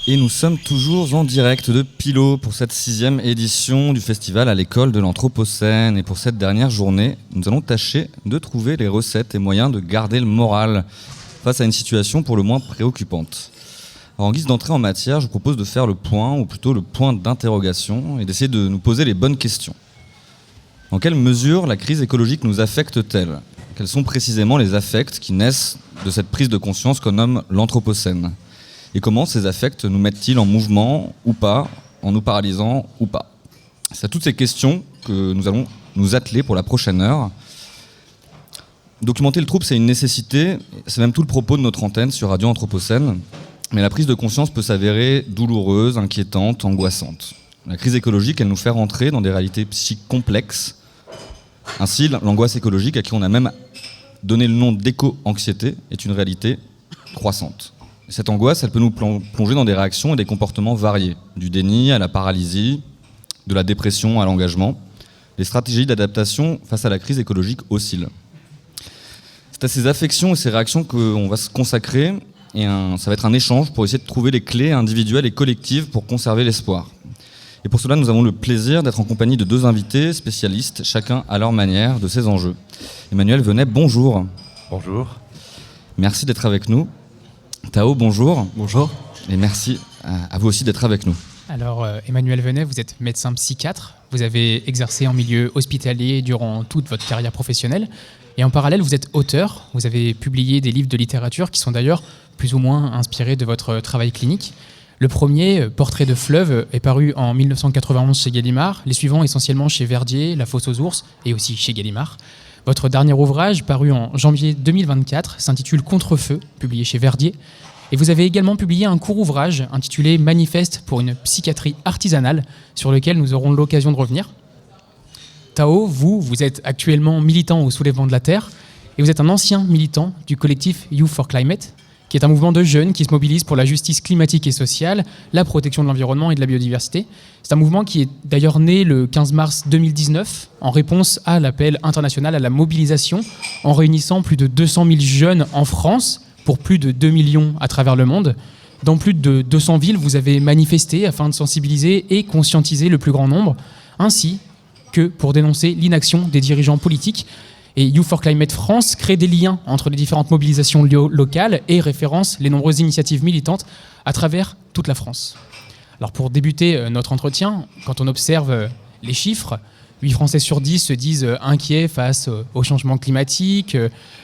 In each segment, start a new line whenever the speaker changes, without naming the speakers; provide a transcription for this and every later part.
Et nous sommes toujours en direct de Pilot pour cette 6e édition du festival à l'école de l'Anthropocène. Et pour cette dernière journée, nous allons tâcher de trouver les recettes et moyens de garder le moral face à une situation pour le moins préoccupante. Alors, en guise d'entrée en matière, je vous propose de faire le point, ou plutôt le point d'interrogation, et d'essayer de nous poser les bonnes questions. Dans quelle mesure la crise écologique nous affecte-t-elle ? Quels sont précisément les affects qui naissent de cette prise de conscience qu'on nomme l'Anthropocène ? Et comment ces affects nous mettent-ils en mouvement ou pas, en nous paralysant ou pas ? C'est à toutes ces questions que nous allons nous atteler pour la prochaine heure. Documenter le trouble, c'est une nécessité, c'est même tout le propos de notre antenne sur Radio Anthropocène. Mais la prise de conscience peut s'avérer douloureuse, inquiétante, angoissante. La crise écologique, elle nous fait rentrer dans des réalités psychiques complexes. Ainsi, l'angoisse écologique, à qui on a même donné le nom d'éco-anxiété, est une réalité croissante. Cette angoisse, elle peut nous plonger dans des réactions et des comportements variés, du déni à la paralysie, de la dépression à l'engagement. Les stratégies d'adaptation face à la crise écologique oscillent. C'est à ces affections et ces réactions qu'on va se consacrer, et ça va être un échange pour essayer de trouver les clés individuelles et collectives pour conserver l'espoir. Et pour cela, nous avons le plaisir d'être en compagnie de 2 invités spécialistes, chacun à leur manière, de ces enjeux. Emmanuel Venet, bonjour.
Bonjour.
Merci d'être avec nous. Tao, bonjour.
Bonjour.
Et merci à vous aussi d'être avec nous.
Alors, Emmanuel Venet, vous êtes médecin psychiatre. Vous avez exercé en milieu hospitalier durant toute votre carrière professionnelle. Et en parallèle, vous êtes auteur. Vous avez publié des livres de littérature qui sont d'ailleurs plus ou moins inspirés de votre travail clinique. Le premier, Portrait de fleuve, est paru en 1991 chez Gallimard. Les suivants, essentiellement chez Verdier, La Fosse aux ours, et aussi chez Gallimard. Votre dernier ouvrage, paru en janvier 2024, s'intitule Contre-feu, publié chez Verdier. Et vous avez également publié un court ouvrage intitulé Manifeste pour une psychiatrie artisanale, sur lequel nous aurons l'occasion de revenir. Tao, vous êtes actuellement militant au Soulèvement de la Terre, et vous êtes un ancien militant du collectif Youth for Climate, qui est un mouvement de jeunes qui se mobilisent pour la justice climatique et sociale, la protection de l'environnement et de la biodiversité. C'est un mouvement qui est d'ailleurs né le 15 mars 2019 en réponse à l'appel international à la mobilisation, en réunissant plus de 200 000 jeunes en France pour plus de 2 millions à travers le monde. Dans plus de 200 villes, vous avez manifesté afin de sensibiliser et conscientiser le plus grand nombre, ainsi que pour dénoncer l'inaction des dirigeants politiques. Et Youth for Climate France crée des liens entre les différentes mobilisations locales et référence les nombreuses initiatives militantes à travers toute la France. Alors pour débuter notre entretien, quand on observe les chiffres, 8 Français sur 10 se disent inquiets face au changement climatique.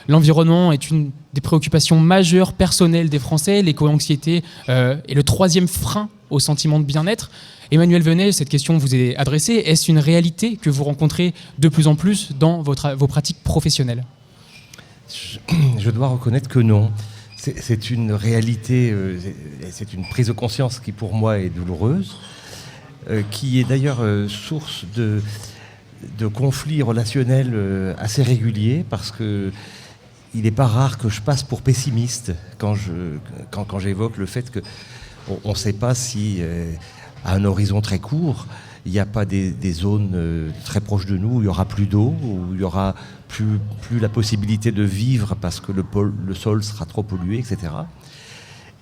L'environnement est une des préoccupations majeures personnelles des Français. L'éco-anxiété est le 3e frein au sentiment de bien-être. Emmanuel Venet, cette question vous est adressée. Est-ce une réalité que vous rencontrez de plus en plus dans vos pratiques professionnelles ?
Je dois reconnaître que non. C'est une réalité, c'est une prise de conscience qui pour moi est douloureuse, qui est d'ailleurs source de conflits relationnels assez réguliers, parce que il n'est pas rare que je passe pour pessimiste quand j'évoque le fait qu'on ne sait pas si à un horizon très court, il n'y a pas des zones très proches de nous où il n'y aura plus d'eau, où il n'y aura plus la possibilité de vivre parce que le sol sera trop pollué, etc.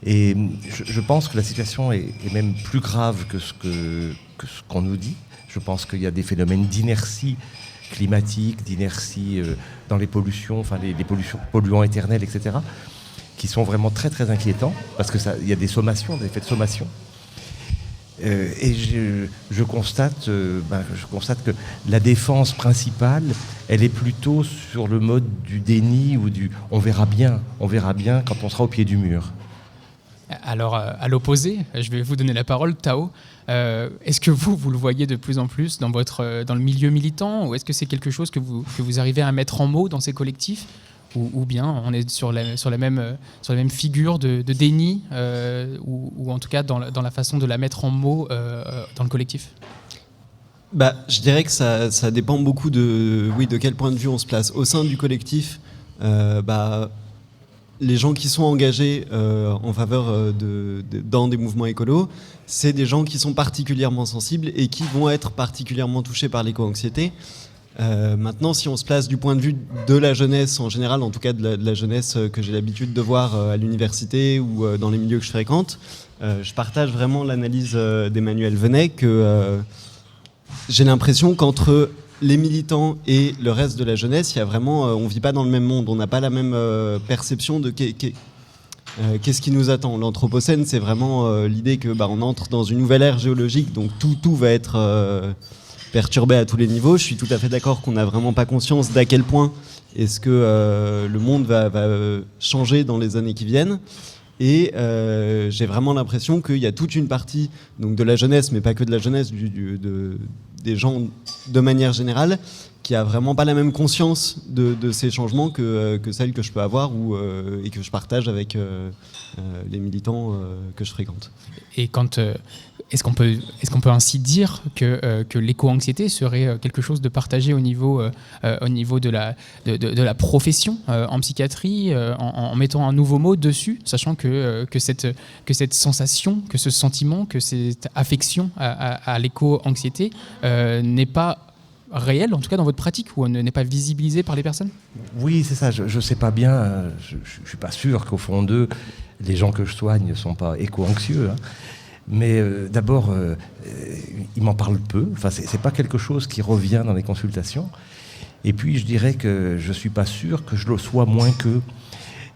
Et je pense que la situation est même plus grave que ce qu'on nous dit. Je pense qu'il y a des phénomènes d'inertie climatique, d'inertie dans les pollutions, enfin les polluants éternels, etc., qui sont vraiment très très inquiétants, parce qu'il y a des sommations, des effets de sommation. Et je constate que la défense principale, elle est plutôt sur le mode du déni ou du on verra bien quand on sera au pied du mur.
Alors, à l'opposé, je vais vous donner la parole, Tao. Est-ce que vous le voyez de plus en plus dans le milieu militant, ou est-ce que c'est quelque chose que vous arrivez à mettre en mots dans ces collectifs, ou bien on est sur la même figure de déni, ou en tout cas dans la façon de la mettre en mots dans le collectif ?
Je dirais que ça dépend beaucoup de quel point de vue on se place. Au sein du collectif, les gens qui sont engagés en faveur dans des mouvements écolos, c'est des gens qui sont particulièrement sensibles et qui vont être particulièrement touchés par l'éco-anxiété. Maintenant, si on se place du point de vue de la jeunesse en général, en tout cas de la jeunesse que j'ai l'habitude de voir à l'université ou dans les milieux que je fréquente, je partage vraiment l'analyse d'Emmanuel Venet que j'ai l'impression qu'entre les militants et le reste de la jeunesse, il y a vraiment, on ne vit pas dans le même monde, on n'a pas la même perception de qu'est-ce qui nous attend. L'Anthropocène, c'est vraiment l'idée que on entre dans une nouvelle ère géologique, donc tout va être perturbé à tous les niveaux. Je suis tout à fait d'accord qu'on n'a vraiment pas conscience d'à quel point est-ce que le monde va changer dans les années qui viennent. Et j'ai vraiment l'impression qu'il y a toute une partie donc de la jeunesse, mais pas que de la jeunesse, des gens de manière générale, qui a vraiment pas la même conscience de ces changements que celle que je peux avoir et que je partage avec les militants que je fréquente.
Et est-ce qu'on peut ainsi dire que l'éco-anxiété serait quelque chose de partagé au niveau de la profession en psychiatrie, en mettant un nouveau mot dessus, sachant que cette sensation, que ce sentiment, que cette affection à l'éco-anxiété n'est pas réel, en tout cas dans votre pratique, ou n'est pas visibilisé par les personnes?
Oui, c'est ça. Je ne sais pas bien. Je ne suis pas sûr qu'au fond d'eux, les gens que je soigne ne sont pas éco-anxieux. Hein. Mais d'abord, ils m'en parlent peu. Enfin, c'est pas quelque chose qui revient dans les consultations. Et puis, je dirais que je ne suis pas sûr que je le sois moins qu'eux.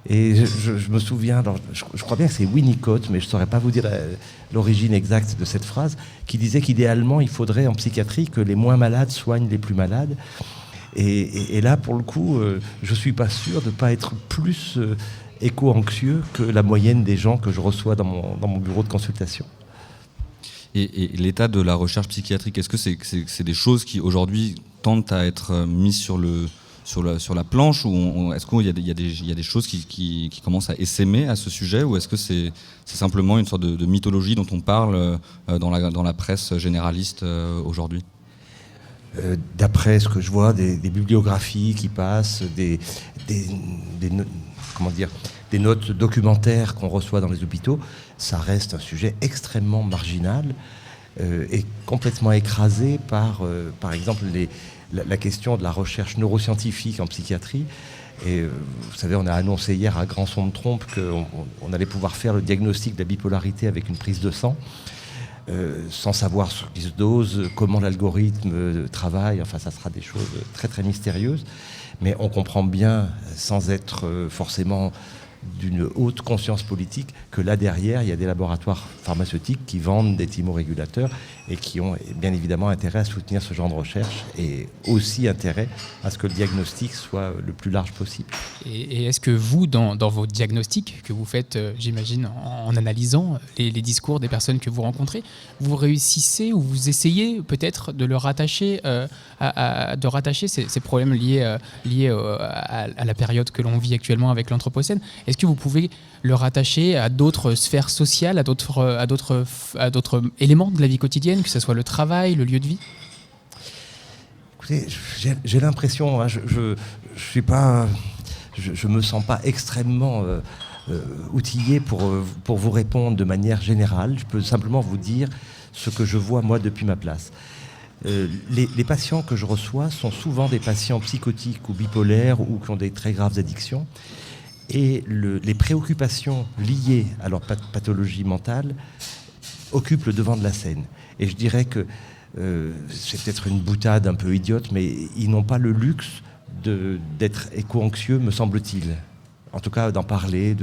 Et je me souviens, alors, je crois bien que c'est Winnicott, mais je ne saurais pas vous dire l'origine exacte de cette phrase, qui disait qu'idéalement, il faudrait en psychiatrie que les moins malades soignent les plus malades. Et là, pour le coup, je ne suis pas sûr de ne pas être plus éco-anxieux que la moyenne des gens que je reçois dans mon bureau de consultation.
Et l'état de la recherche psychiatrique, est-ce que c'est des choses qui aujourd'hui tendent à être mises sur la planche, ou est-ce qu'il y a des choses qui commencent à essaimer à ce sujet, ou est-ce que c'est simplement une sorte de mythologie dont on parle dans la presse généraliste aujourd'hui?
D'après ce que je vois, des bibliographies qui passent, des notes documentaires qu'on reçoit dans les hôpitaux, ça reste un sujet extrêmement marginal et complètement écrasé par exemple, la question de la recherche neuroscientifique en psychiatrie. Et vous savez, on a annoncé hier à Grand Son de Trompe qu'on allait pouvoir faire le diagnostic de la bipolarité avec une prise de sang, sans savoir sur qui se dose, comment l'algorithme travaille. Enfin, ça sera des choses très très mystérieuses. Mais on comprend bien, sans être forcément d'une haute conscience politique, que là derrière, il y a des laboratoires pharmaceutiques qui vendent des thymorégulateurs et qui ont bien évidemment intérêt à soutenir ce genre de recherche et aussi intérêt à ce que le diagnostic soit le plus large possible.
Et est-ce que vous, dans vos diagnostics que vous faites, j'imagine, en analysant les discours des personnes que vous rencontrez, vous réussissez ou vous essayez peut-être de le rattacher, de rattacher ces problèmes liés à la période que l'on vit actuellement avec l'Anthropocène? Est-ce que vous pouvez le rattacher à d'autres sphères sociales, à d'autres éléments de la vie quotidienne, que ce soit le travail, le lieu de vie?
Écoutez, j'ai l'impression, hein, je me sens pas extrêmement outillé pour vous répondre de manière générale. Je peux simplement vous dire ce que je vois moi depuis ma place. Les patients que je reçois sont souvent des patients psychotiques ou bipolaires ou qui ont des très graves addictions. Et les préoccupations liées à leur pathologie mentale occupent le devant de la scène. Et je dirais que c'est peut-être une boutade un peu idiote, mais ils n'ont pas le luxe d'être éco-anxieux, me semble-t-il. En tout cas, d'en parler,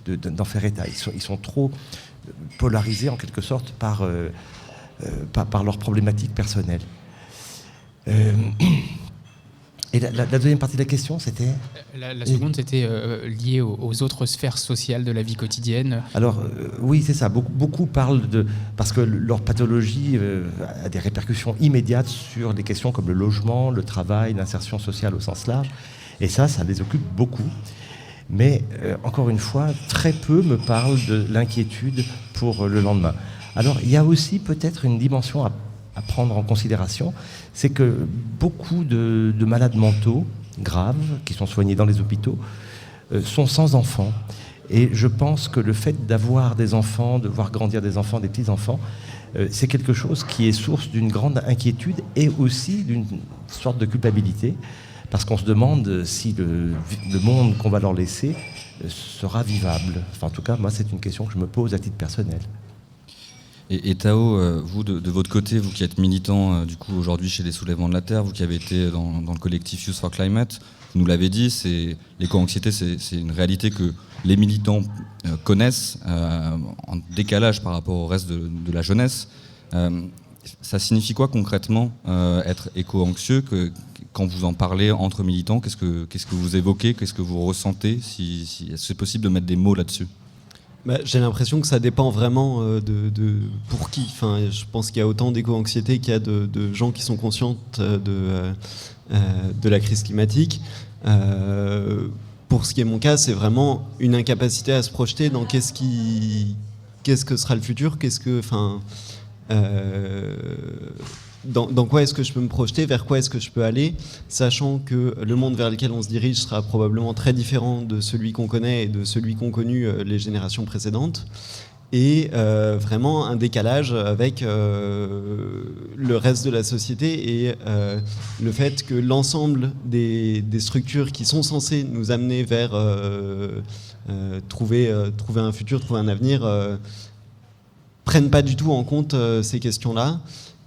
d'en faire état. Ils sont trop polarisés, en quelque sorte, par leurs problématiques personnelles. Et la deuxième partie de la question, c'était...
La seconde, c'était liée aux autres sphères sociales de la vie quotidienne.
Alors, oui, c'est ça. Beaucoup parlent parce que leur pathologie a des répercussions immédiates sur des questions comme le logement, le travail, l'insertion sociale au sens large. Et ça les occupe beaucoup. Mais, encore une fois, très peu me parlent de l'inquiétude pour le lendemain. Alors, il y a aussi peut-être une dimension à prendre en considération, c'est que beaucoup de malades mentaux graves qui sont soignés dans les hôpitaux sont sans enfants. Et je pense que le fait d'avoir des enfants, de voir grandir des enfants, des petits-enfants, c'est quelque chose qui est source d'une grande inquiétude et aussi d'une sorte de culpabilité, parce qu'on se demande si le monde qu'on va leur laisser sera vivable. Enfin, en tout cas, moi, c'est une question que je me pose à titre personnel.
Et Tao, vous, de votre côté, vous qui êtes militant du coup aujourd'hui chez les Soulèvements de la Terre, vous qui avez été dans le collectif Youth for Climate, vous nous l'avez dit, l'éco-anxiété, c'est une réalité que les militants connaissent en décalage par rapport au reste de la jeunesse. Ça signifie quoi concrètement être éco-anxieux quand vous en parlez entre militants? Qu'est-ce que vous évoquez? Qu'est-ce que vous ressentez? Si c'est possible de mettre des mots là-dessus?
J'ai l'impression que ça dépend vraiment de pour qui. Enfin, je pense qu'il y a autant d'éco-anxiété qu'il y a de gens qui sont conscients de la crise climatique. Pour ce qui est mon cas, c'est vraiment une incapacité à se projeter dans qu'est-ce que sera le futur, dans quoi est-ce que je peux me projeter, vers quoi est-ce que je peux aller, sachant que le monde vers lequel on se dirige sera probablement très différent de celui qu'on connaît et de celui qu'ont connu les générations précédentes, et vraiment un décalage avec le reste de la société et le fait que l'ensemble des structures qui sont censées nous amener vers trouver un futur, trouver un avenir, prennent pas du tout en compte ces questions-là.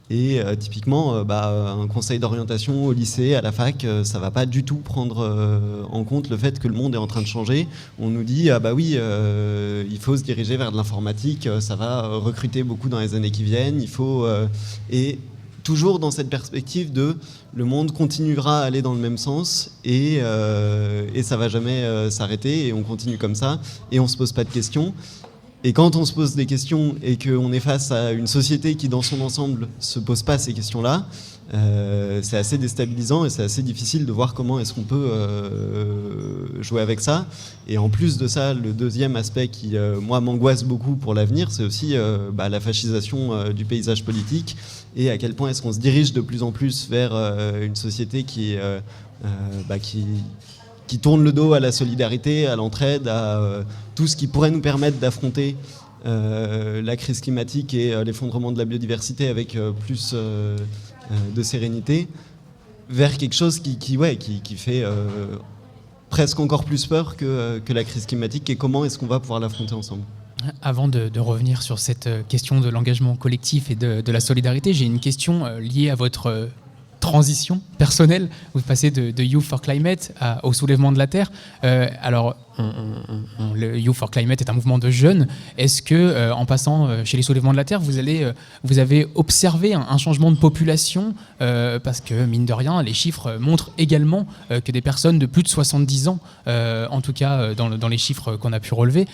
Et typiquement, un conseil d'orientation au lycée, à la fac, ça va pas du tout prendre en compte le fait que le monde est en train de changer. On nous dit, il faut se diriger vers de l'informatique, ça va recruter beaucoup dans les années qui viennent, et toujours dans cette perspective de le monde continuera à aller dans le même sens et ça va jamais s'arrêter et on continue comme ça et on se pose pas de questions. Et quand on se pose des questions et qu'on est face à une société qui, dans son ensemble, se pose pas ces questions-là, c'est assez déstabilisant et c'est assez difficile de voir comment est-ce qu'on peut jouer avec ça. Et en plus de ça, le deuxième aspect qui, moi, m'angoisse beaucoup pour l'avenir, c'est aussi la fascisation du paysage politique et à quel point est-ce qu'on se dirige de plus en plus vers une société qui tourne le dos à la solidarité, à l'entraide, à tout ce qui pourrait nous permettre d'affronter la crise climatique et l'effondrement de la biodiversité avec plus de sérénité, vers quelque chose qui fait presque encore plus peur que la crise climatique. Et comment est-ce qu'on va pouvoir l'affronter ensemble ?
Avant de revenir sur cette question de l'engagement collectif et de la solidarité, j'ai une question liée à votre transition personnelle. Vous passez de Youth for Climate au Soulèvement de la Terre. Le Youth for Climate est un mouvement de jeunes. Est-ce que, en passant chez les Soulèvements de la Terre, vous avez observé un changement de population parce que, mine de rien, les chiffres montrent également que des personnes de plus de 70 ans, en tout cas dans les chiffres qu'on a pu relever,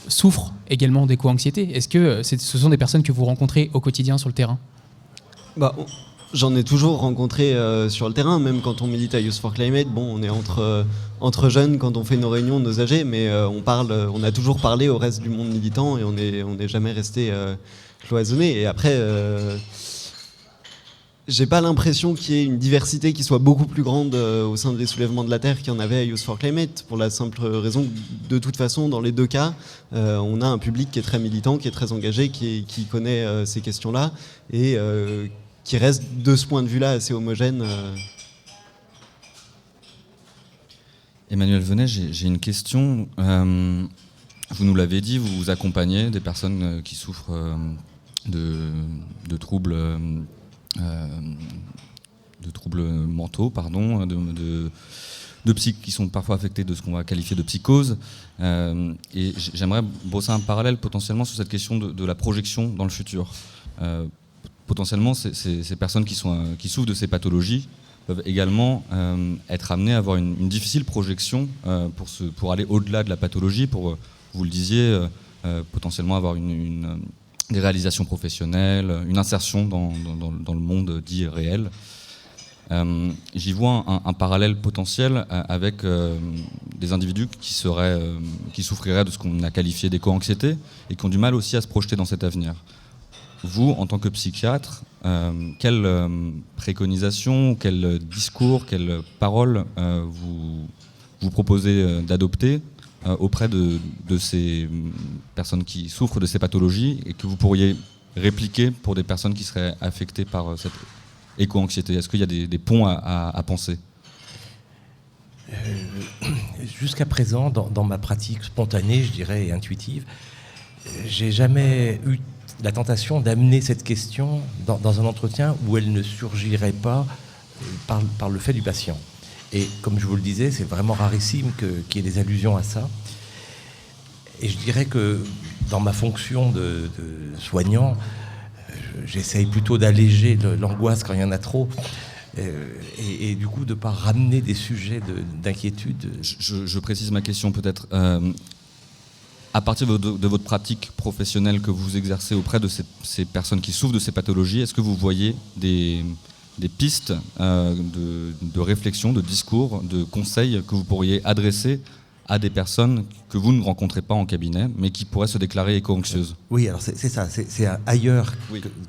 souffrent également d'éco-anxiété. Est-ce que ce sont des personnes que vous rencontrez au quotidien sur le terrain ?
J'en ai toujours rencontré sur le terrain, même quand on milite à Youth for Climate. On est entre jeunes quand on fait nos réunions, nos AG, mais on a toujours parlé au reste du monde militant et on n'est jamais resté cloisonné. Et après, j'ai pas l'impression qu'il y ait une diversité qui soit beaucoup plus grande au sein des Soulèvements de la Terre qu'il y en avait à Youth for Climate, pour la simple raison que, de toute façon, dans les deux cas, on a un public qui est très militant, qui est très engagé, qui connaît ces questions-là, et qui reste de ce point de vue-là assez homogène.
Emmanuel Venet, j'ai une question. Vous nous l'avez dit, vous accompagnez des personnes qui souffrent de troubles mentaux, qui sont parfois affectés de ce qu'on va qualifier de psychose. Et j'aimerais brosser un parallèle potentiellement sur cette question de la projection dans le futur. Potentiellement, ces personnes qui souffrent de ces pathologies peuvent également être amenées à avoir une difficile projection pour aller au-delà de la pathologie, pour, vous le disiez, potentiellement avoir des réalisations professionnelles, une insertion dans le monde dit réel. J'y vois un parallèle potentiel avec des individus qui souffriraient de ce qu'on a qualifié d'éco-anxiété et qui ont du mal aussi à se projeter dans cet avenir. Vous, en tant que psychiatre, quelle préconisation, quel discours, quelle parole vous proposez d'adopter auprès de ces personnes qui souffrent de ces pathologies et que vous pourriez répliquer pour des personnes qui seraient affectées par cette éco-anxiété? Est-ce qu'il y a des ponts à penser?
Jusqu'à présent, dans ma pratique spontanée, je dirais, et intuitive, j'ai jamais eu la tentation d'amener cette question dans un entretien où elle ne surgirait pas par le fait du patient. Et comme je vous le disais, c'est vraiment rarissime qu'il y ait des allusions à ça. Et je dirais que dans ma fonction de soignant, j'essaye plutôt d'alléger l'angoisse quand il y en a trop. Et du coup, de ne pas ramener des sujets d'inquiétude.
Je précise ma question peut-être. À partir de votre pratique professionnelle que vous exercez auprès de ces personnes qui souffrent de ces pathologies, est-ce que vous voyez des pistes de réflexion, de discours, de conseils que vous pourriez adresser à des personnes que vous ne rencontrez pas en cabinet, mais qui pourraient se déclarer éco-anxieuses?
Oui, alors c'est ça, c'est ailleurs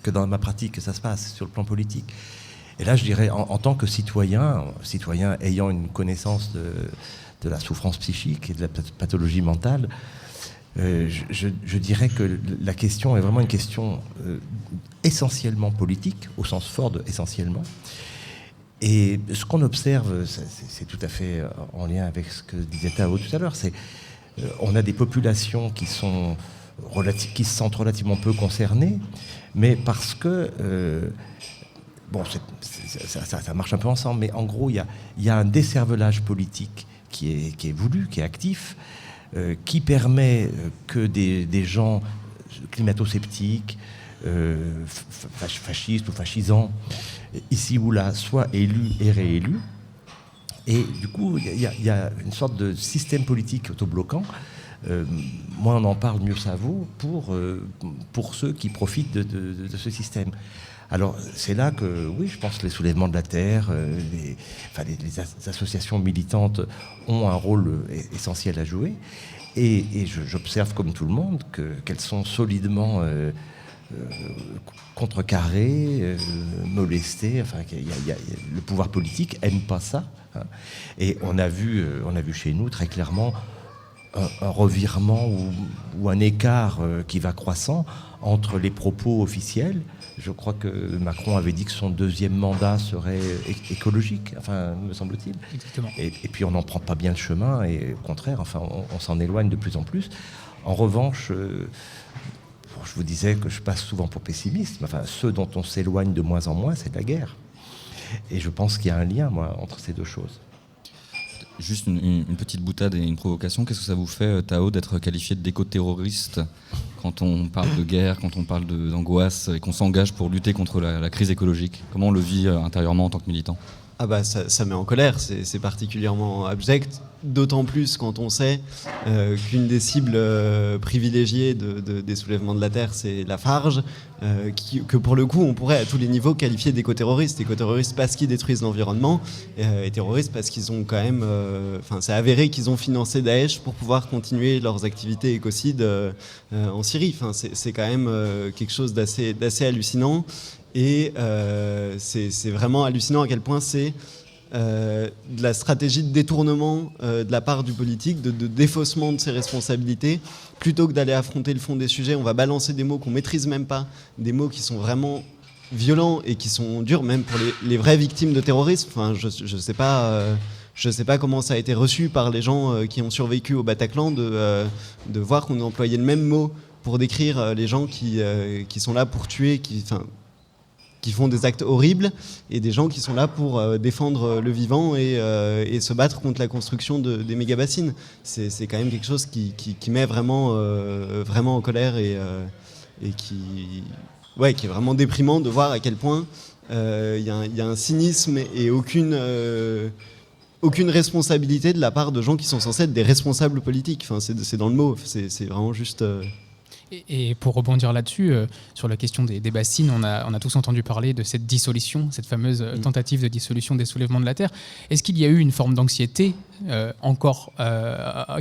que dans ma pratique que ça se passe, sur le plan politique. Et là, je dirais, en tant que citoyen ayant une connaissance de la souffrance psychique et de la pathologie mentale, je dirais que la question est vraiment une question essentiellement politique, au sens fort de essentiellement. Et ce qu'on observe, c'est tout à fait en lien avec ce que disait Tao tout à l'heure, c'est on a des populations qui se sentent relativement peu concernées, mais parce que ça marche un peu ensemble, mais en gros, il y a un décervelage politique qui est voulu, qui est actif, qui permet que des gens climato-sceptiques, fascistes ou fascisants, ici ou là, soient élus et réélus. Et du coup, il y a une sorte de système politique autobloquant. Moins on en parle, mieux ça vaut pour ceux qui profitent de ce système. Alors, c'est là que, oui, je pense que les soulèvements de la Terre, les associations militantes ont un rôle essentiel à jouer. Et j'observe, comme tout le monde, qu'elles sont solidement contrecarrées, molestées. Enfin, le pouvoir politique n'aime pas ça. Hein. Et on a vu chez nous, très clairement, un revirement ou un écart qui va croissant entre les propos officiels. Je crois que Macron avait dit que son deuxième mandat serait écologique, enfin, me semble-t-il.
Exactement.
Et puis on n'en prend pas bien le chemin, et au contraire, enfin, on s'en éloigne de plus en plus. En revanche, je vous disais que je passe souvent pour pessimiste, mais enfin, ceux dont on s'éloigne de moins en moins, c'est la guerre. Et je pense qu'il y a un lien, moi, entre ces deux choses.
Juste une petite boutade et une provocation. Qu'est-ce que ça vous fait, Tao, d'être qualifié d'éco-terroriste quand on parle de guerre, quand on parle d'angoisse et qu'on s'engage pour lutter contre la crise écologique? Comment on le vit intérieurement en tant que militant?
Ah bah ça met en colère, c'est particulièrement abject, d'autant plus quand on sait qu'une des cibles privilégiées des soulèvements de la Terre, c'est Lafarge, que pour le coup on pourrait à tous les niveaux qualifier d'éco-terroristes. Éco-terroristes parce qu'ils détruisent l'environnement, et terroristes parce qu'ils ont quand même... c'est avéré qu'ils ont financé Daesh pour pouvoir continuer leurs activités écocides en Syrie. C'est quand même quelque chose d'assez hallucinant. Et c'est vraiment hallucinant à quel point c'est de la stratégie de détournement de la part du politique, de défaussement de ses responsabilités. Plutôt que d'aller affronter le fond des sujets, on va balancer des mots qu'on maîtrise même pas, des mots qui sont vraiment violents et qui sont durs, même pour les vraies victimes de terrorisme. Enfin, je sais pas comment ça a été reçu par les gens qui ont survécu au Bataclan de voir qu'on employait le même mot pour décrire les gens qui sont là pour tuer, qui font des actes horribles, et des gens qui sont là pour défendre le vivant et se battre contre la construction des méga-bassines. C'est quand même quelque chose qui met vraiment en colère et qui est vraiment déprimant de voir à quel point il y a un cynisme et aucune responsabilité de la part de gens qui sont censés être des responsables politiques. Enfin, c'est dans le mot, c'est vraiment juste...
Et pour rebondir là-dessus, sur la question des bassines, on a tous entendu parler de cette dissolution, cette fameuse tentative de dissolution des soulèvements de la Terre. Est-ce qu'il y a eu une forme d'anxiété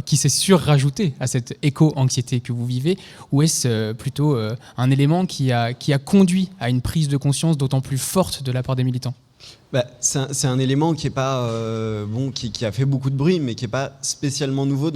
qui s'est surrajoutée à cette éco-anxiété que vous vivez, ou est-ce plutôt un élément qui a conduit à une prise de conscience d'autant plus forte de la part des militants ?
C'est un élément qui est pas qui a fait beaucoup de bruit, mais qui est pas spécialement nouveau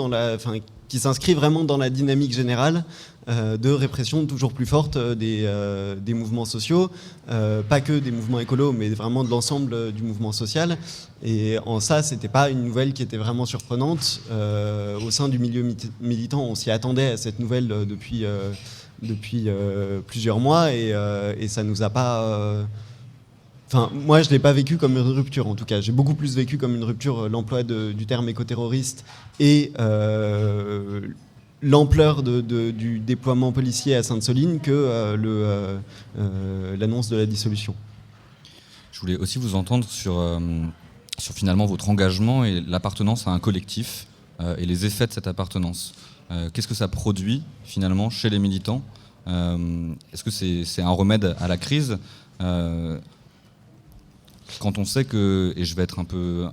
qui s'inscrit vraiment dans la dynamique générale de répression toujours plus forte des mouvements sociaux, pas que des mouvements écolos, mais vraiment de l'ensemble du mouvement social. Et en ça, c'était pas une nouvelle qui était vraiment surprenante. Au sein du milieu militant, on s'y attendait à cette nouvelle depuis plusieurs mois, et ça nous a pas... moi, je ne l'ai pas vécu comme une rupture, en tout cas. J'ai beaucoup plus vécu comme une rupture l'emploi du terme écoterroriste et l'ampleur du déploiement policier à Sainte-Soline que l'annonce de la dissolution.
Je voulais aussi vous entendre sur finalement votre engagement et l'appartenance à un collectif et les effets de cette appartenance. Qu'est-ce que ça produit finalement chez les militants ? Est-ce que c'est un remède à la crise ? Quand on sait que, et je vais être un peu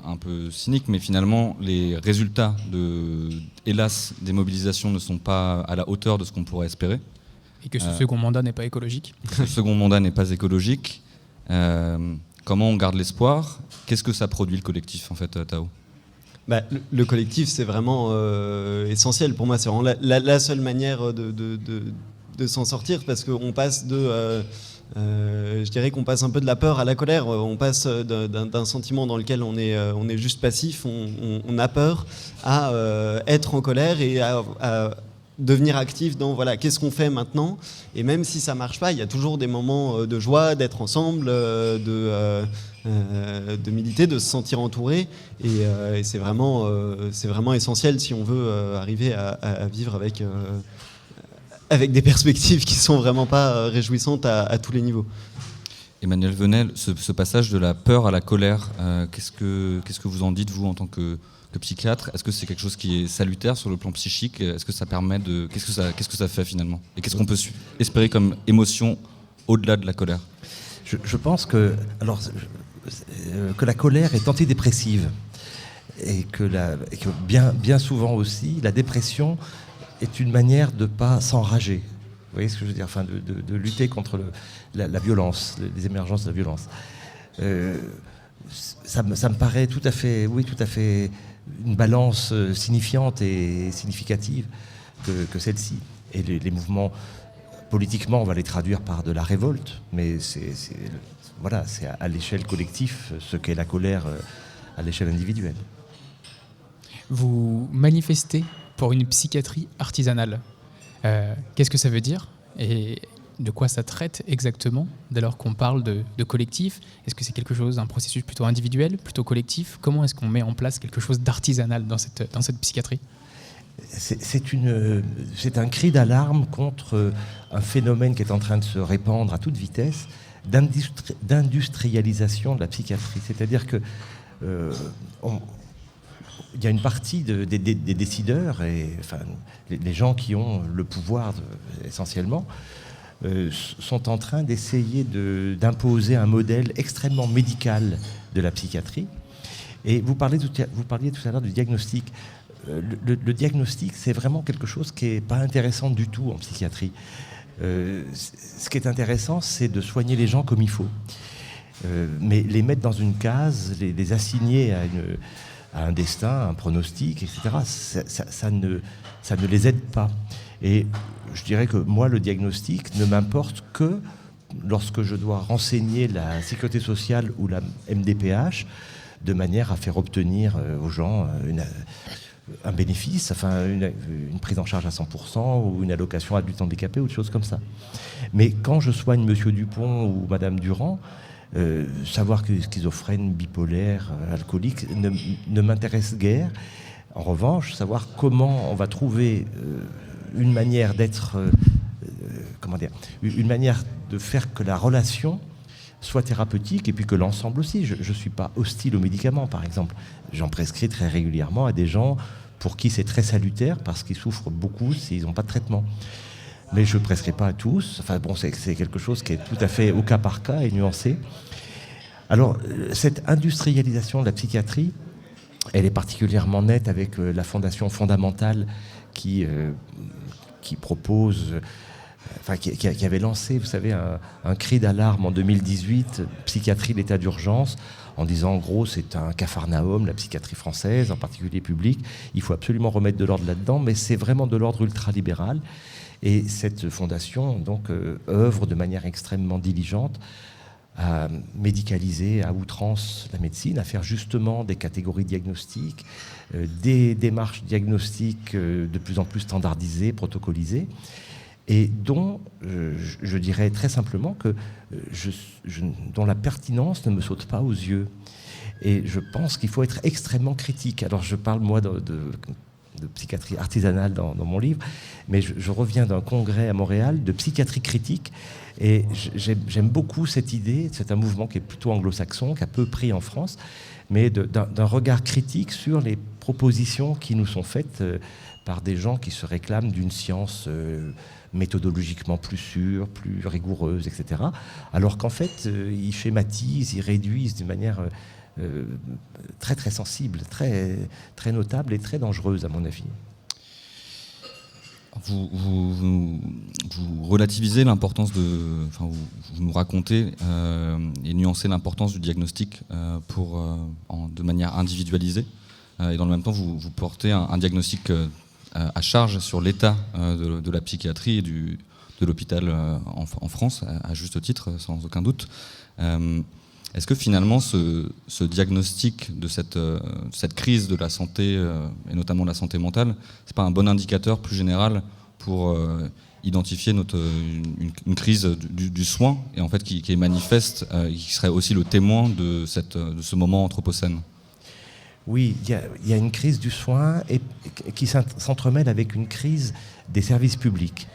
cynique, mais finalement les résultats hélas, des mobilisations ne sont pas à la hauteur de ce qu'on pourrait espérer.
Et que ce second mandat n'est pas écologique.
Ce second mandat n'est pas écologique. Comment on garde l'espoir ? Qu'est-ce que ça produit le collectif en fait, Tao ?
Le collectif, c'est vraiment essentiel. Pour moi, c'est vraiment la seule manière de s'en sortir, parce qu'on passe je dirais qu'on passe un peu de la peur à la colère. On passe d'un sentiment dans lequel on est juste passif, on a peur, à être en colère et à devenir actif dans qu'est-ce qu'on fait maintenant. Et même si ça marche pas, il y a toujours des moments de joie, d'être ensemble, de militer, de se sentir entouré. Et c'est vraiment essentiel si on veut arriver à vivre avec des perspectives qui sont vraiment pas réjouissantes à tous les niveaux.
Emmanuel Venel, ce passage de la peur à la colère, qu'est-ce que vous en dites, vous, en tant que psychiatre ? Est-ce que c'est quelque chose qui est salutaire sur le plan psychique ? Est-ce que ça permet qu'est-ce que ça fait finalement ? Et qu'est-ce qu'on peut espérer comme émotion au-delà de la colère ?
Je pense que la colère est antidépressive et que bien souvent aussi, la dépression est une manière de ne pas s'enrager. Vous voyez ce que je veux dire ? De lutter contre la violence, les émergences de la violence. Ça me paraît tout à fait une balance signifiante et significative que celle-ci. Et les mouvements, politiquement, on va les traduire par de la révolte, mais c'est à l'échelle collective ce qu'est la colère à l'échelle individuelle.
Vous manifestez pour une psychiatrie artisanale. Qu'est-ce que ça veut dire et de quoi ça traite exactement dès lors qu'on parle de collectif ? Est-ce que c'est un processus plutôt individuel, plutôt collectif ? Comment est-ce qu'on met en place quelque chose d'artisanal dans cette psychiatrie ?
C'est un cri d'alarme contre un phénomène qui est en train de se répandre à toute vitesse, d'industrialisation de la psychiatrie. C'est-à-dire que il y a une partie des décideurs, les gens qui ont le pouvoir essentiellement, sont en train d'essayer d'imposer un modèle extrêmement médical de la psychiatrie. Et vous parliez tout à l'heure du diagnostic. Le diagnostic, c'est vraiment quelque chose qui n'est pas intéressant du tout en psychiatrie. Ce qui est intéressant, c'est de soigner les gens comme il faut. Mais les mettre dans une case, les assigner à un destin, à un pronostic, etc., ça ne les aide pas. Et je dirais que moi, le diagnostic ne m'importe que lorsque je dois renseigner la sécurité sociale ou la MDPH de manière à faire obtenir aux gens un bénéfice, une prise en charge à 100% ou une allocation adulte handicapé ou des choses comme ça. Mais quand je soigne Monsieur Dupont ou Madame Durand, savoir que schizophrène, bipolaire, alcoolique ne m'intéresse guère. En revanche, savoir comment on va trouver une manière une manière de faire que la relation soit thérapeutique et puis que l'ensemble aussi. Je ne suis pas hostile aux médicaments, par exemple. J'en prescris très régulièrement à des gens pour qui c'est très salutaire parce qu'ils souffrent beaucoup s'ils n'ont pas de traitement. Mais je ne prescris pas à tous. C'est quelque chose qui est tout à fait au cas par cas et nuancé. Alors, cette industrialisation de la psychiatrie, elle est particulièrement nette avec la Fondation Fondamentale qui propose qui avait lancé, vous savez, un cri d'alarme en 2018, psychiatrie, l'état d'urgence, en disant en gros c'est un capharnaüm, la psychiatrie française, en particulier publique, il faut absolument remettre de l'ordre là-dedans, mais c'est vraiment de l'ordre ultralibéral. Et cette fondation donc œuvre de manière extrêmement diligente à médicaliser à outrance la médecine, à faire justement des catégories diagnostiques, des démarches diagnostiques de plus en plus standardisées, protocolisées, et dont je dirais très simplement que dont la pertinence ne me saute pas aux yeux. Et je pense qu'il faut être extrêmement critique. Alors je parle moi de psychiatrie artisanale dans mon livre, mais je reviens d'un congrès à Montréal de psychiatrie critique, et j'aime beaucoup cette idée. C'est un mouvement qui est plutôt anglo-saxon, qui a peu pris en France, mais d'un regard critique sur les propositions qui nous sont faites par des gens qui se réclament d'une science méthodologiquement plus sûre, plus rigoureuse, etc. Alors qu'en fait, ils schématisent, ils réduisent d'une manière très très sensible, très, très notable et très dangereuse à mon avis.
Vous relativisez l'importance vous nous racontez et nuancez l'importance du diagnostic de manière individualisée, et dans le même temps vous portez un diagnostic à charge sur l'état de la psychiatrie et de l'hôpital en France, à juste titre, sans aucun doute. Est-ce que finalement ce diagnostic de cette crise de la santé, et notamment de la santé mentale, c'est pas un bon indicateur plus général pour identifier une crise du soin, et en fait qui est manifeste, qui serait aussi le témoin de ce moment anthropocène?
Oui, il y a une crise du soin et qui s'entremêle avec une crise des services publics.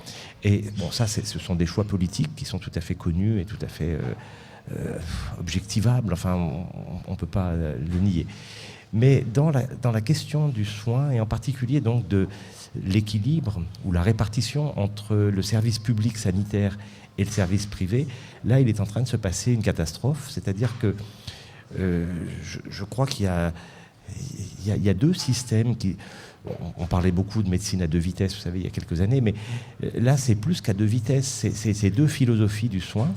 Et bon, ça, ce sont des choix politiques qui sont tout à fait connus et tout à fait objectivables. Enfin, on ne peut pas le nier. Mais dans la question du soin, et en particulier donc de l'équilibre ou la répartition entre le service public sanitaire et le service privé, là, il est en train de se passer une catastrophe. C'est-à-dire que je crois qu'il y a deux systèmes qui... On parlait beaucoup de médecine à deux vitesses, vous savez, il y a quelques années, mais là, c'est plus qu'à deux vitesses. C'est deux philosophies du soin.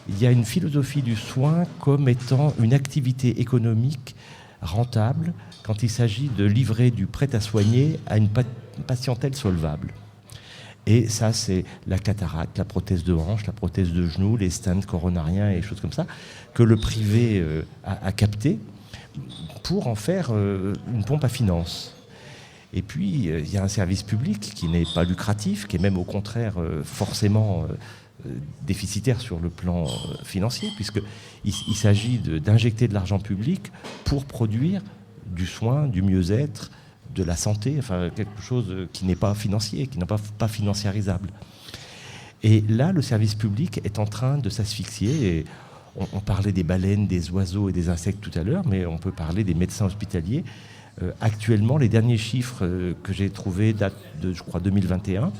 Il y a une philosophie du soin comme étant une activité économique rentable quand il s'agit de livrer du prêt à soigner à une patientèle solvable. Et ça, c'est la cataracte, la prothèse de hanche, la prothèse de genou, les stents coronariens et des choses comme ça, que le privé a capté pour en faire une pompe à finances. Et puis, il y a un service public qui n'est pas lucratif, qui est même au contraire forcément déficitaire sur le plan financier, puisqu'il s'agit d'injecter de l'argent public pour produire du soin, du mieux-être, de la santé, enfin quelque chose qui n'est pas financier, qui n'est pas financiarisable. Et là, le service public est en train de s'asphyxier. Et on parlait des baleines, des oiseaux et des insectes tout à l'heure, mais on peut parler des médecins hospitaliers. Actuellement, les derniers chiffres que j'ai trouvés datent de, je crois, 2021.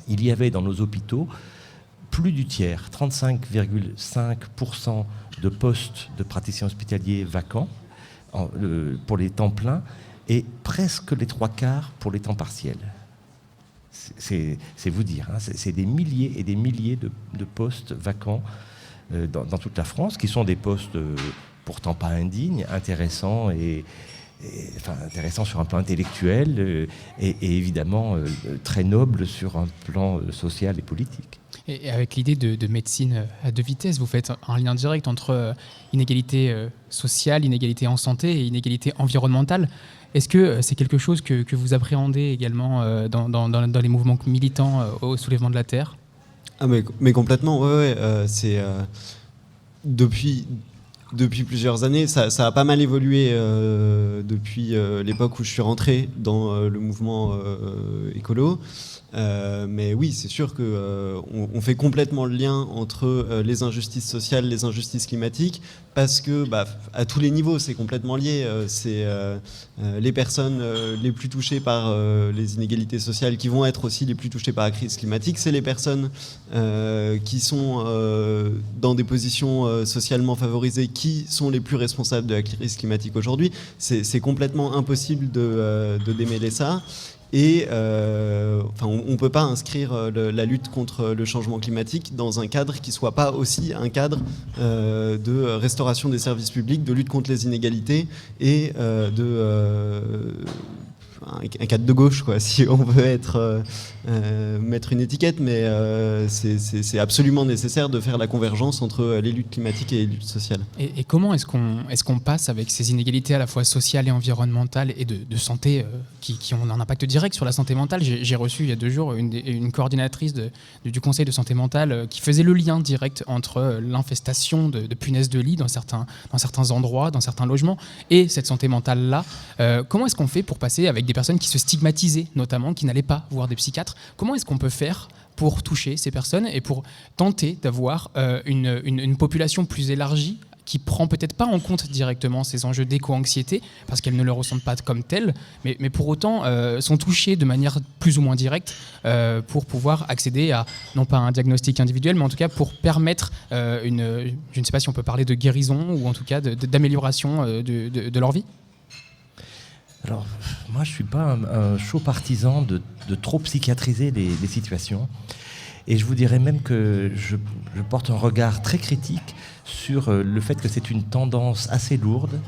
Il y avait dans nos hôpitaux plus du tiers, 35,5% de postes de praticiens hospitaliers vacants pour les temps pleins et presque les 3/4 pour les temps partiels. C'est vous dire, hein, c'est des milliers et des milliers de postes vacants dans toute la France, qui sont des postes pourtant pas indignes, intéressants intéressant sur un plan intellectuel et évidemment très noble sur un plan social et politique.
Et avec l'idée de médecine à deux vitesses, vous faites un lien direct entre inégalité sociale, inégalité en santé et inégalité environnementale. Est-ce que c'est quelque chose que vous appréhendez également dans les mouvements militants au soulèvement de la Terre ?
Ah mais complètement, ouais, c'est depuis plusieurs années, ça a pas mal évolué depuis l'époque où je suis rentré dans le mouvement écolo. Mais oui, c'est sûr qu'on fait complètement le lien entre les injustices sociales, les injustices climatiques, parce que à tous les niveaux, c'est complètement lié. C'est les personnes les plus touchées par les inégalités sociales qui vont être aussi les plus touchées par la crise climatique. C'est les personnes qui sont dans des positions socialement favorisées qui sont les plus responsables de la crise climatique aujourd'hui. C'est complètement impossible de démêler ça. Et on ne peut pas inscrire la lutte contre le changement climatique dans un cadre qui ne soit pas aussi un cadre de restauration des services publics, de lutte contre les inégalités et un cadre de gauche, quoi, si on veut mettre une étiquette, mais c'est absolument nécessaire de faire la convergence entre les luttes climatiques et les luttes sociales.
Et comment est-ce qu'on passe avec ces inégalités à la fois sociales et environnementales et de santé qui ont un impact direct sur la santé mentale? J'ai reçu il y a 2 jours une coordinatrice du Conseil de santé mentale qui faisait le lien direct entre l'infestation de punaises de lit dans certains endroits, dans certains logements, et cette santé mentale-là. Comment est-ce qu'on fait pour passer avec des personnes qui se stigmatisaient, notamment, qui n'allaient pas voir des psychiatres? Comment est-ce qu'on peut faire pour toucher ces personnes et pour tenter d'avoir une population plus élargie qui prend peut-être pas en compte directement ces enjeux d'éco-anxiété parce qu'elles ne le ressentent pas comme telles, mais pour autant sont touchées de manière plus ou moins directe pour pouvoir accéder à, non pas un diagnostic individuel, mais en tout cas pour permettre je ne sais pas si on peut parler de guérison ou en tout cas d'amélioration de leur vie?
Alors, moi, je ne suis pas un chaud partisan de trop psychiatriser les situations. Et je vous dirais même que je porte un regard très critique sur le fait que c'est une tendance assez lourde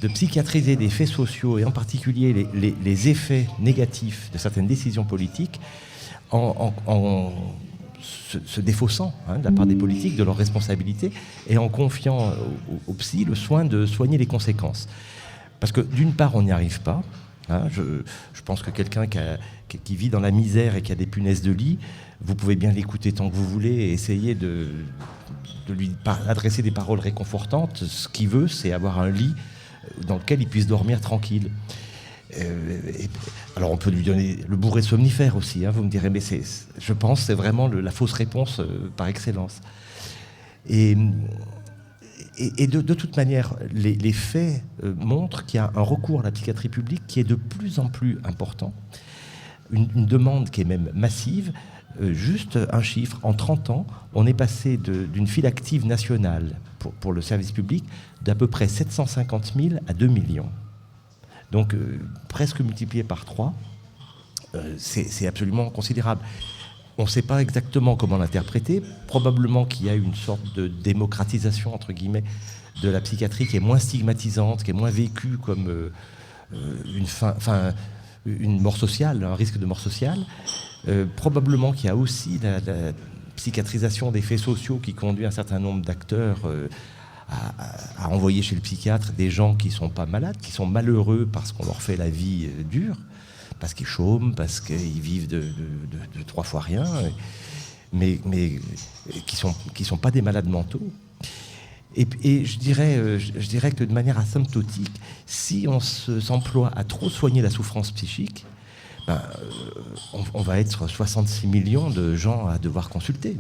de psychiatriser des faits sociaux, et en particulier les effets négatifs de certaines décisions politiques, en se défaussant de la part des politiques de leurs responsabilités et en confiant aux psy le soin de soigner les conséquences. Parce que d'une part, on n'y arrive pas. Je pense que quelqu'un qui vit dans la misère et qui a des punaises de lit, vous pouvez bien l'écouter tant que vous voulez et essayer de lui adresser des paroles réconfortantes. Ce qu'il veut, c'est avoir un lit dans lequel il puisse dormir tranquille. Alors on peut lui donner le bourré somnifère aussi, vous me direz, mais je pense que c'est vraiment la fausse réponse par excellence. Et de toute manière, les faits montrent qu'il y a un recours à la psychiatrie publique qui est de plus en plus important, une demande qui est même massive. Juste un chiffre, en 30 ans, on est passé d'une file active nationale pour le service public d'à peu près 750 000 à 2 millions. Donc presque multiplié par 3, c'est absolument considérable. On ne sait pas exactement comment l'interpréter. Probablement qu'il y a une sorte de démocratisation, entre guillemets, de la psychiatrie qui est moins stigmatisante, qui est moins vécue comme une mort sociale, un risque de mort sociale. Probablement qu'il y a aussi la psychiatrisation des faits sociaux qui conduit un certain nombre d'acteurs à envoyer chez le psychiatre des gens qui ne sont pas malades, qui sont malheureux parce qu'on leur fait la vie dure, parce qu'ils chôment, parce qu'ils vivent de 3 fois rien, mais qui sont pas des malades mentaux. Et je dirais que de manière asymptotique, si on s'emploie à trop soigner la souffrance psychique, on va être 66 millions de gens à devoir consulter.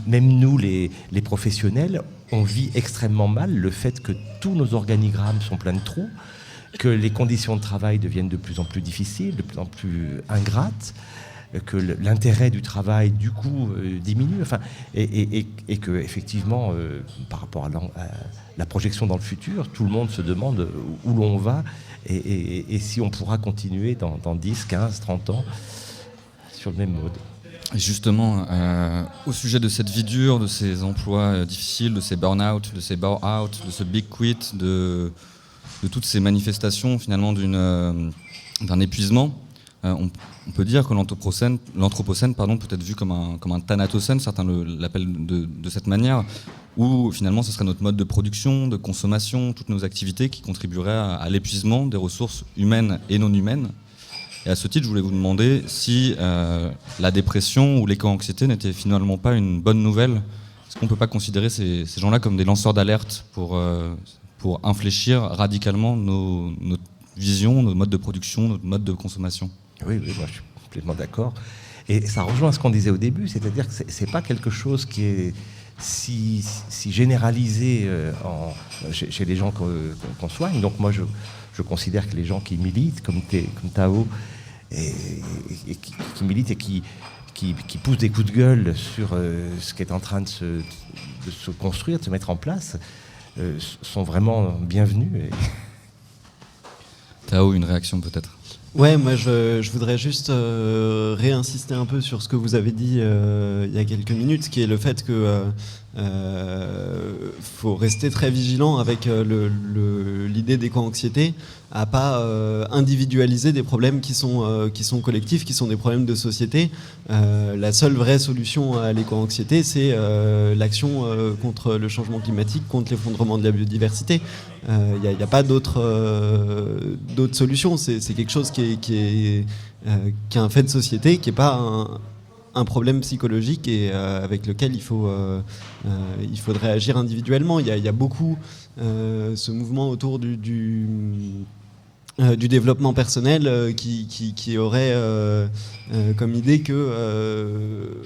Même nous, les professionnels, on vit extrêmement mal le fait que tous nos organigrammes sont pleins de trous, que les conditions de travail deviennent de plus en plus difficiles, de plus en plus ingrates, que l'intérêt du travail, du coup, diminue, et que, effectivement, par rapport à la projection dans le futur, tout le monde se demande où l'on va et si on pourra continuer dans 10, 15, 30 ans sur le même mode.
Et justement, au sujet de cette vie dure, de ces emplois difficiles, de ces burn-out, de ces bore-out, de ce big quit, de toutes ces manifestations finalement d'un épuisement, on peut dire que l'anthropocène peut être vu comme un thanatocène, certains l'appellent de cette manière, où finalement ce serait notre mode de production, de consommation, toutes nos activités qui contribueraient à l'épuisement des ressources humaines et non humaines. Et à ce titre, je voulais vous demander si la dépression ou l'éco-anxiété n'était finalement pas une bonne nouvelle. Est-ce qu'on ne peut pas considérer ces gens-là comme des lanceurs d'alerte pour infléchir radicalement notre vision, notre mode de production, notre mode de consommation?
Oui, moi je suis complètement d'accord. Et ça rejoint ce qu'on disait au début, c'est-à-dire que c'est pas quelque chose qui est si généralisé chez les gens qu'on soigne. Donc moi je considère que les gens qui militent, comme Tao, et qui militent et qui poussent des coups de gueule sur ce qui est en train de se construire, de se mettre en place, sont vraiment bienvenus.
Tao, une réaction peut-être?
Ouais, moi je voudrais juste réinsister un peu sur ce que vous avez dit il y a quelques minutes, qui est le fait que faut rester très vigilant avec l'idée d'éco-anxiété, à pas individualiser des problèmes qui sont collectifs, qui sont des problèmes de société. La seule vraie solution à l'éco-anxiété, c'est l'action contre le changement climatique, contre l'effondrement de la biodiversité. Il n'y a pas d'autre solution. C'est quelque chose qui est un fait de société, qui n'est pas un problème psychologique et avec lequel il faudrait agir individuellement. Il y a beaucoup ce mouvement autour du développement personnel qui aurait comme idée que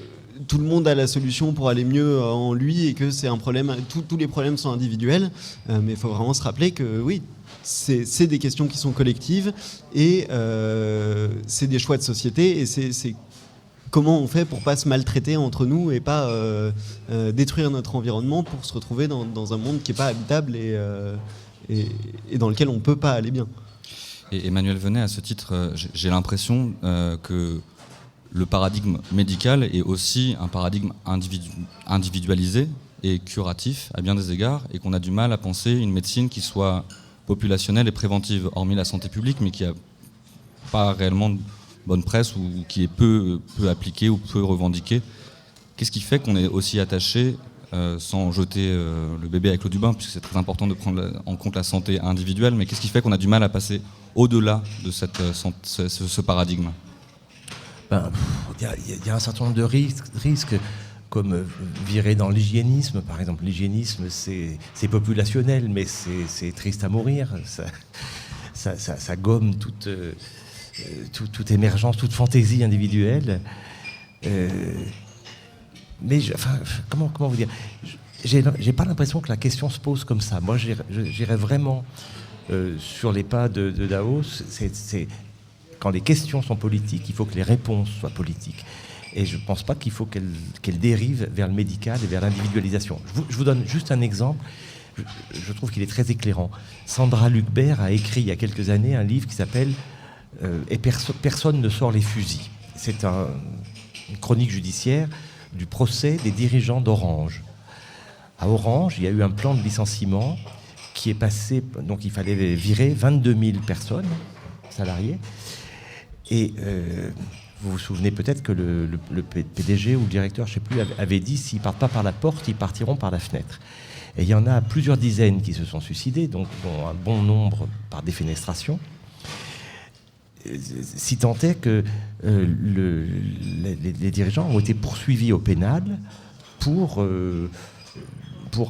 tout le monde a la solution pour aller mieux en lui et que c'est un problème, tous les problèmes sont individuels, mais il faut vraiment se rappeler que oui, c'est des questions qui sont collectives et c'est des choix de société et c'est comment on fait pour pas se maltraiter entre nous et pas détruire notre environnement pour se retrouver dans un monde qui n'est pas habitable et dans lequel on ne peut pas aller bien.
Et Emmanuel Venet, à ce titre, j'ai l'impression que le paradigme médical est aussi un paradigme individualisé et curatif à bien des égards, et qu'on a du mal à penser une médecine qui soit populationnelle et préventive, hormis la santé publique, mais qui n'a pas réellement bonne presse ou qui est peu appliquée ou peu revendiquée. Qu'est-ce qui fait qu'on est aussi attaché, sans jeter le bébé avec l'eau du bain, puisque c'est très important de prendre en compte la santé individuelle, mais qu'est-ce qui fait qu'on a du mal à passer au-delà de ce paradigme ?
Il y a un certain nombre de risques comme virer dans l'hygiénisme, par exemple. L'hygiénisme, c'est populationnel, mais c'est triste à mourir. Ça gomme toute émergence, toute fantaisie individuelle. Mais comment vous dire ? J'ai pas l'impression que la question se pose comme ça. Moi, j'irais vraiment sur les pas de Dao. C'est quand les questions sont politiques, il faut que les réponses soient politiques. Et je ne pense pas qu'il faut qu'elles dérivent vers le médical et vers l'individualisation. Je vous donne juste un exemple. Je trouve qu'il est très éclairant. Sandra Lucbert a écrit il y a quelques années un livre qui s'appelle Et personne ne sort les fusils. C'est une chronique judiciaire du procès des dirigeants d'Orange. À Orange, il y a eu un plan de licenciement qui est passé, donc il fallait virer 22 000 personnes, salariés. Et vous vous souvenez peut-être que le PDG ou le directeur, je ne sais plus, avait dit s'ils ne partent pas par la porte, ils partiront par la fenêtre. Et il y en a plusieurs dizaines qui se sont suicidés, donc dont un bon nombre par défenestration. Si tant est que les dirigeants ont été poursuivis au pénal pour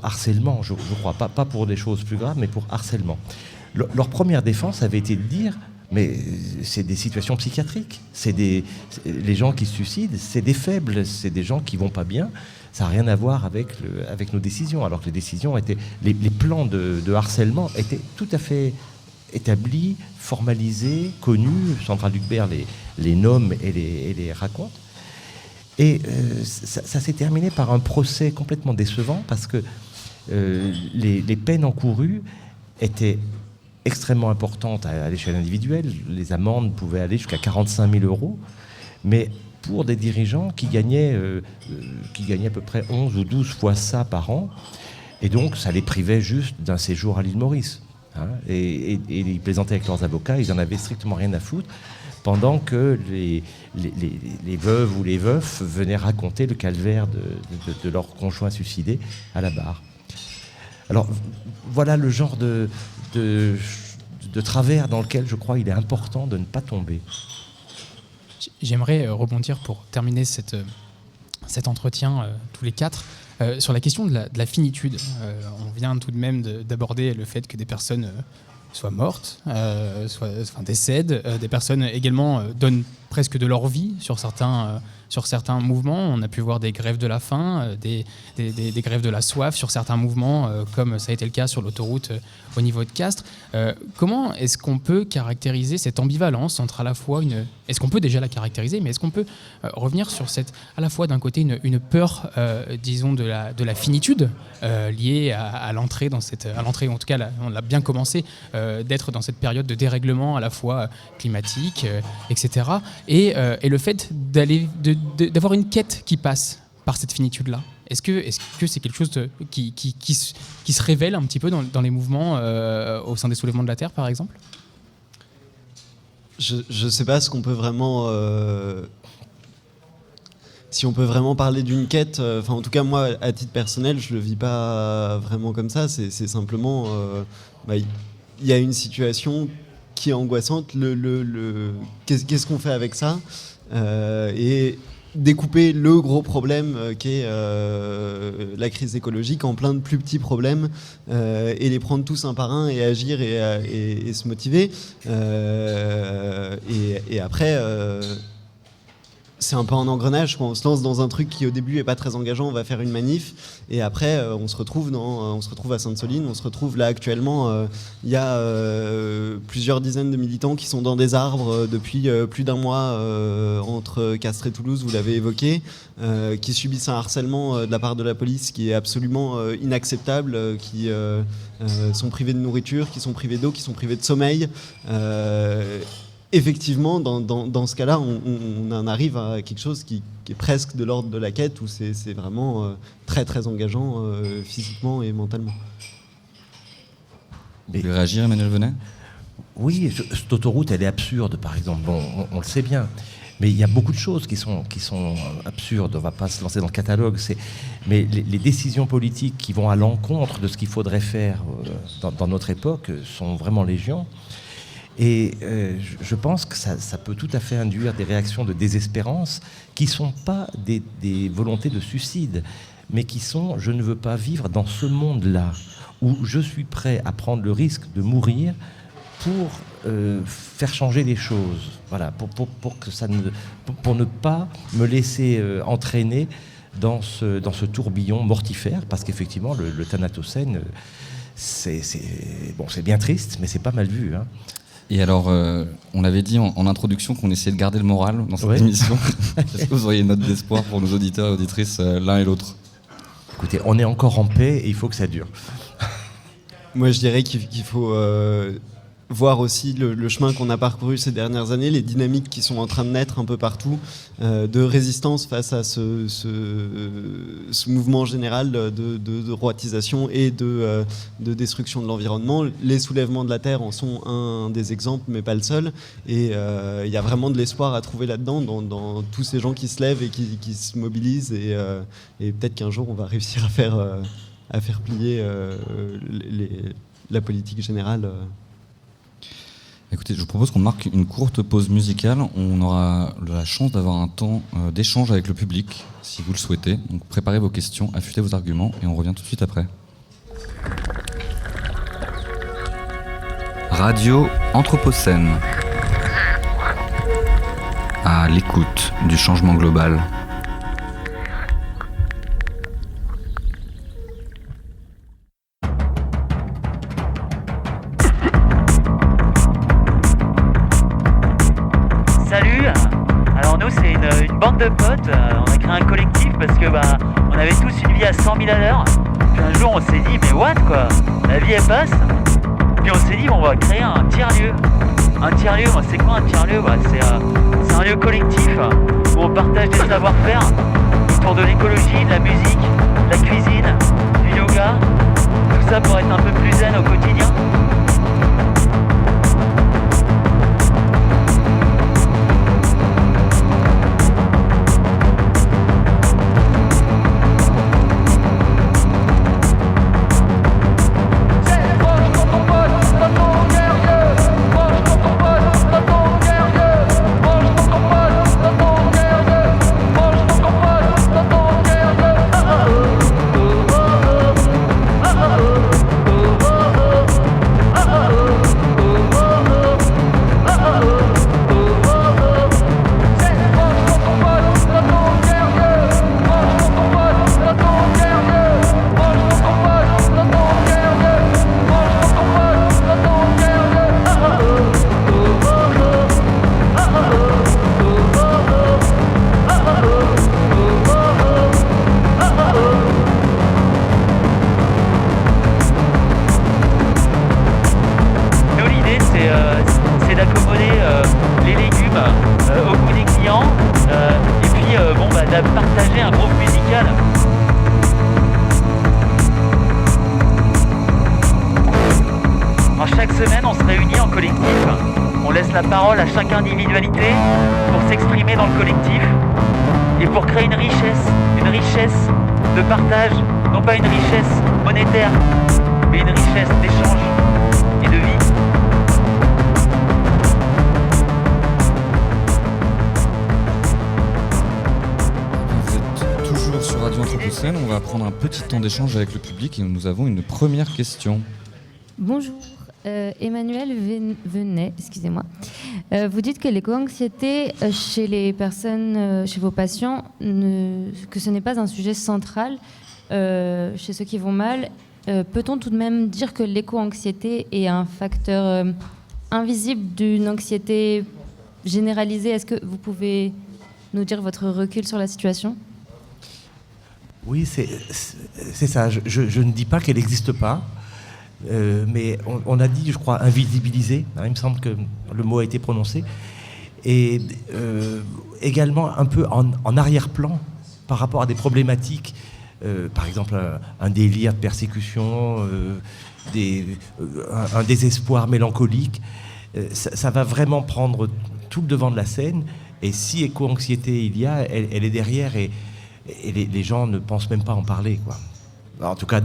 harcèlement, je crois. Pas pour des choses plus graves, mais pour harcèlement. Leur première défense avait été de dire mais c'est des situations psychiatriques. Les gens qui se suicident, c'est des faibles, c'est des gens qui vont pas bien. Ça n'a rien à voir avec nos décisions. Alors que les décisions étaient, les plans de harcèlement étaient tout à fait établis, formalisés, connus. Sandra Lucbert les nomme et les raconte. Et ça s'est terminé par un procès complètement décevant parce que les peines encourues étaient extrêmement importante à l'échelle individuelle. Les amendes pouvaient aller jusqu'à 45 000 €, mais pour des dirigeants qui gagnaient à peu près 11 ou 12 fois ça par an, et donc ça les privait juste d'un séjour à l'île Maurice. Hein, et ils plaisantaient avec leurs avocats, ils n'en avaient strictement rien à foutre, pendant que les veuves ou les veufs venaient raconter le calvaire de leur conjoint suicidé à la barre. Alors voilà le genre de travers dans lequel je crois il est important de ne pas tomber.
J'aimerais rebondir pour terminer cet entretien tous les quatre sur la question de la finitude. On vient tout de même d'aborder le fait que des personnes soient mortes, décèdent. Des personnes également donnent presque de leur vie sur certains mouvements. On a pu voir des grèves de la faim, des grèves de la soif sur certains mouvements, comme ça a été le cas sur l'autoroute au niveau de Castres. Comment est-ce qu'on peut caractériser cette ambivalence entre à la fois est-ce qu'on peut déjà la caractériser, mais est-ce qu'on peut revenir sur à la fois d'un côté une peur, disons, de la finitude liée à l'entrée en tout cas, on l'a bien commencé, d'être dans cette période de dérèglement à la fois climatique, etc. Et le fait d'avoir une quête qui passe par cette finitude-là. Est-ce que c'est quelque chose qui se révèle un petit peu dans les mouvements au sein des soulèvements de la Terre, par exemple ?
Je ne sais pas ce qu'on peut vraiment... si on peut vraiment parler d'une quête, en tout cas moi, à titre personnel, je ne le vis pas vraiment comme ça. C'est simplement... il y a une situation qui est angoissante. Qu'est-ce qu'on fait avec ça ? Et découper le gros problème qu'est la crise écologique en plein de plus petits problèmes et les prendre tous un par un et agir et se motiver. Et après... c'est un peu un engrenage, quoi. On se lance dans un truc qui au début est pas très engageant, on va faire une manif et après on se retrouve à Sainte-Soline, on se retrouve là actuellement, il y a plusieurs dizaines de militants qui sont dans des arbres depuis plus d'un mois entre Castres et Toulouse, vous l'avez évoqué, qui subissent un harcèlement de la part de la police qui est absolument inacceptable, qui sont privés de nourriture, qui sont privés d'eau, qui sont privés de sommeil. Effectivement, dans ce cas-là, on en arrive à quelque chose qui est presque de l'ordre de la quête, où c'est vraiment très très engageant physiquement et mentalement.
Vous voulez réagir, Emmanuel Venet ?
Oui, cette autoroute, elle est absurde, par exemple. Bon, on le sait bien. Mais il y a beaucoup de choses qui sont absurdes. On ne va pas se lancer dans le catalogue. Mais les décisions politiques qui vont à l'encontre de ce qu'il faudrait faire dans notre époque sont vraiment légion. Et je pense que ça peut tout à fait induire des réactions de désespérance qui ne sont pas des volontés de suicide, mais qui sont « je ne veux pas vivre dans ce monde-là, où je suis prêt à prendre le risque de mourir pour faire changer les choses ». Voilà, pour ne pas me laisser entraîner dans ce tourbillon mortifère, parce qu'effectivement, le Thanatocène, c'est bien triste, mais c'est pas mal vu, hein.
Et alors, on avait dit en introduction qu'on essayait de garder le moral dans cette émission. Est-ce que vous auriez une note d'espoir pour nos auditeurs et auditrices, l'un et l'autre ?
Écoutez, on est encore en paix et il faut que ça dure.
Moi, je dirais qu'il faut voir aussi le chemin qu'on a parcouru ces dernières années, les dynamiques qui sont en train de naître un peu partout, de résistance face à ce mouvement général de droitisation et de destruction de l'environnement. Les soulèvements de la Terre en sont un des exemples, mais pas le seul. Et il y a vraiment de l'espoir à trouver là-dedans, dans tous ces gens qui se lèvent et qui se mobilisent. Et peut-être qu'un jour, on va réussir à faire plier la politique générale.
Écoutez, je vous propose qu'on marque une courte pause musicale. On aura la chance d'avoir un temps d'échange avec le public, si vous le souhaitez. Donc préparez vos questions, affûtez vos arguments et on revient tout de suite après. Radio Anthropocène. À l'écoute du changement global.
De potes, on a créé un collectif parce que on avait tous une vie à 100 000 à l'heure. Puis un jour on s'est dit mais what quoi, la vie elle passe. Puis on s'est dit on va créer un tiers-lieu. Un tiers-lieu, c'est quoi un tiers-lieu ? C'est un lieu collectif où on partage des savoir-faire autour de l'écologie, de la musique, de la cuisine, du yoga. Tout ça pour être un peu plus zen au quotidien. enregistrer un groupe musical. Alors, chaque semaine, on se réunit en collectif. On laisse la parole à chaque individualité pour s'exprimer dans le collectif et pour créer une richesse de partage, non pas une richesse monétaire, mais une richesse d'échange et de vie.
Vous êtes toujours sur Radio Anthropocène. On va prendre un petit temps d'échange avec le public et nous avons une première question.
Bonjour, Emmanuel Venet, excusez-moi. Vous dites que l'éco-anxiété chez les personnes, chez vos patients, que ce n'est pas un sujet central chez ceux qui vont mal. Peut-on tout de même dire que l'éco-anxiété est un facteur invisible d'une anxiété généralisée? Est-ce que vous pouvez nous dire votre recul sur la situation?
Oui, c'est ça. Je ne dis pas qu'elle n'existe pas. Mais on a dit, je crois, invisibiliser. Il me semble que le mot a été prononcé. Et également un peu en arrière-plan par rapport à des problématiques, par exemple un délire de persécution, un désespoir mélancolique. Ça va vraiment prendre tout le devant de la scène. Et si éco-anxiété il y a, elle est derrière et les gens ne pensent même pas en parler, quoi. En tout cas,